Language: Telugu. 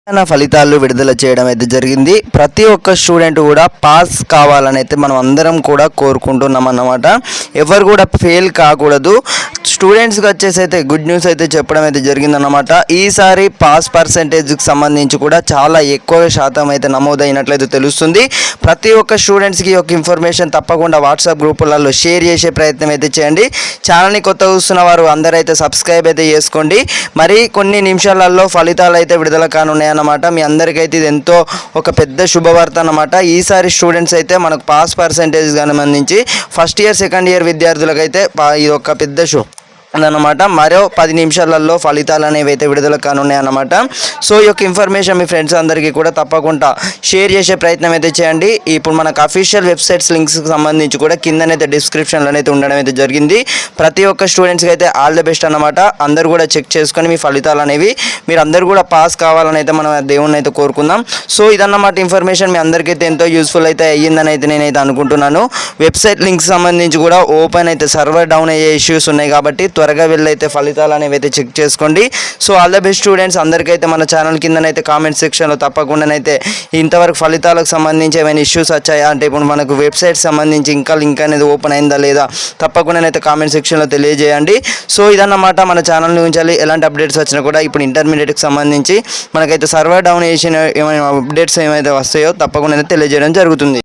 ఫలితాలు విడుదల చేయడం అయితే జరిగింది. ప్రతి ఒక్క స్టూడెంట్ కూడా పాస్ కావాలని అయితే మనం అందరం కూడా కోరుకుంటున్నాం అన్నమాట. ఎవరు కూడా ఫెయిల్ కాకూడదు. స్టూడెంట్స్కి వచ్చేసి అయితే గుడ్ న్యూస్ అయితే చెప్పడం అయితే జరిగిందన్నమాట. ఈసారి పాస్ పర్సెంటేజ్కి సంబంధించి కూడా చాలా ఎక్కువ శాతం అయితే నమోదైనట్లయితే తెలుస్తుంది. ప్రతి ఒక్క స్టూడెంట్స్కి ఒక ఇన్ఫర్మేషన్ తప్పకుండా వాట్సాప్ గ్రూపులలో షేర్ చేసే ప్రయత్నం అయితే చేయండి. ఛానల్ని కొత్తగా చూస్తున్న వారు అందరైతే సబ్స్క్రైబ్ అయితే చేసుకోండి. మరి కొన్ని నిమిషాలలో ఫలితాలు అయితే విడుదల కానున్నాయన్నమాట. మీ అందరికైతే ఇది ఎంతో ఒక పెద్ద శుభవార్త అన్నమాట. ఈసారి స్టూడెంట్స్ అయితే మనకు పాస్ పర్సెంటేజ్ సంబంధించి ఫస్ట్ ఇయర్ సెకండ్ ఇయర్ విద్యార్థులకైతే ఇది ఒక పెద్ద అన్నమాట. మరో 10 నిమిషాలలో ఫలితాలు అనేవి అయితే విడుదల కానున్నాయన్నమాట. సో ఈ యొక్క ఇన్ఫర్మేషన్ మీ ఫ్రెండ్స్ అందరికీ కూడా తప్పకుండా షేర్ చేసే ప్రయత్నం అయితే చేయండి. ఇప్పుడు మనకు అఫీషియల్ వెబ్సైట్స్ లింక్స్కి సంబంధించి కూడా కిందనైతే డిస్క్రిప్షన్లోనైతే ఉండడం అయితే జరిగింది. ప్రతి ఒక్క స్టూడెంట్స్కి అయితే ఆల్ ద బెస్ట్ అన్నమాట. అందరూ కూడా చెక్ చేసుకొని మీ ఫలితాలు అనేవి మీరు అందరూ కూడా పాస్ కావాలని అయితే మనం దేవుణ్ణి అయితే కోరుకుందాం. సో ఇదన్నమాట ఇన్ఫర్మేషన్ మీ అందరికైతే ఎంతో యూస్ఫుల్ అయితే అయ్యిందని అయితే నేనైతే అనుకుంటున్నాను. వెబ్సైట్ లింక్స్ సంబంధించి కూడా ఓపెన్ అయితే సర్వర్ డౌన్ అయ్యే ఇష్యూస్ ఉన్నాయి కాబట్టి త్వరగా వెళ్ళైతే ఫలితాలు అనేవి అయితే చెక్ చేసుకోండి. So all the best students. అందరికైతే మన ఛానల్ కిందనైతే కామెంట్ సెక్షన్లో తప్పకుండానైతే ఇంతవరకు ఫలితాలకు సంబంధించి ఏమైనా ఇష్యూస్ వచ్చాయా అంటే ఇప్పుడు మనకు వెబ్సైట్ సంబంధించి ఇంకా లింక్ అనేది ఓపెన్ అయిందా లేదా తప్పకుండానైతే కామెంట్ సెక్షన్లో తెలియజేయండి. సో ఇదన్నమాట మన ఛానల్ నుంచి ఎలాంటి అప్డేట్స్ వచ్చినా కూడా ఇప్పుడు ఇంటర్మీడియట్కి సంబంధించి మనకైతే సర్వర్ డౌన్ చేసిన ఏమైనా అప్డేట్స్ ఏమైతే వస్తాయో తప్పకుండా తెలియజేయడం జరుగుతుంది.